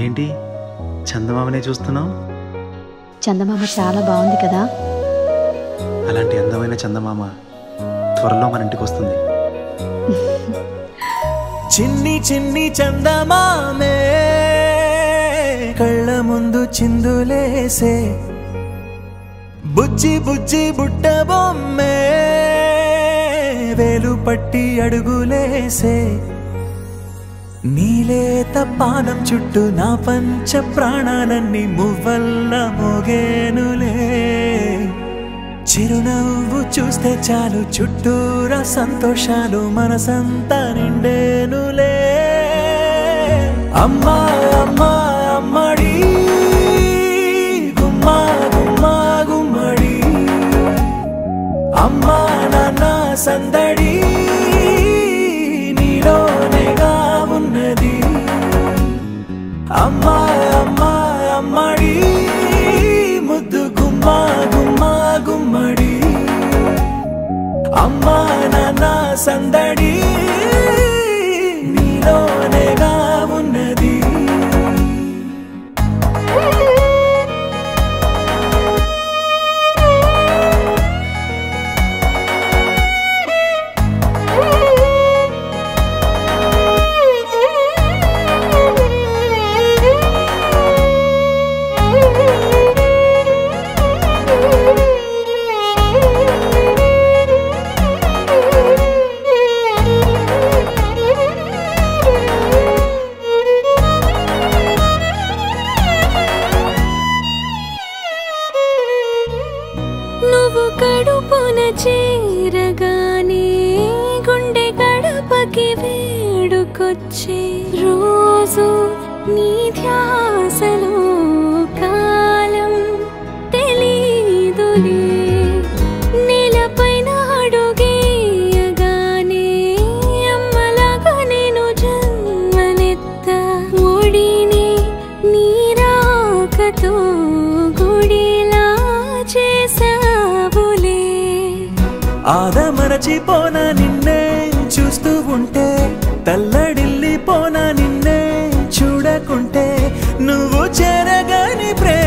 ఏంటి చందమామనే చూస్తున్నావు? చందమామ చాలా బాగుంది కదా. అలాంటి అందమైన చందమామ త్వరలో మన ఇంటికి వస్తుంది. చిన్ని చిన్ని చందమామే కళ్ళ ముందు చిందులేసే, బుజ్జి బుజ్జి బుట్ట బొమ్మే వేలు పట్టి అడుగులేసే, నీలేత పానం చుట్టూ నా పంచ ప్రాణాలన్నీ మువ్వల్ల మోగేనులే, చిరునవ్వు చూస్తే చాలు చుట్టూరా సంతోషాలు మనసంతా నిండేనులే. అమ్మా అమ్మా అమ్మడి గుమ్మా గుమ్మా గుమ్మడి, అమ్మా నాన్న సందడి నీలోనేగా ఉన్నది. అమ్మా అమ్మా అమ్మడి ముద్దు గుమ్మా గుమ్మా గుమ్మడి, అమ్మా నాన్న సందడి నీలోనేగా ఉన్నది. నువ్వు కడుపున చేరగానే గుండె గడపకి వేడుకొచ్చే, రోజు నీ ధ్యాసలో కాలం తెలీదులే, నేలపైన అడుగేయగానే అమ్మలాగా నేను జన్మనెత్త, ఒడిని నీ రాకతో గుడిలా చేసావులే. ఆదమరచిపోనా నిన్నే చూస్తూ ఉంటే, తల్లడిల్లిపోనా నిన్నే చూడకుంటే, నువ్వు చేరగాని ప్రేమ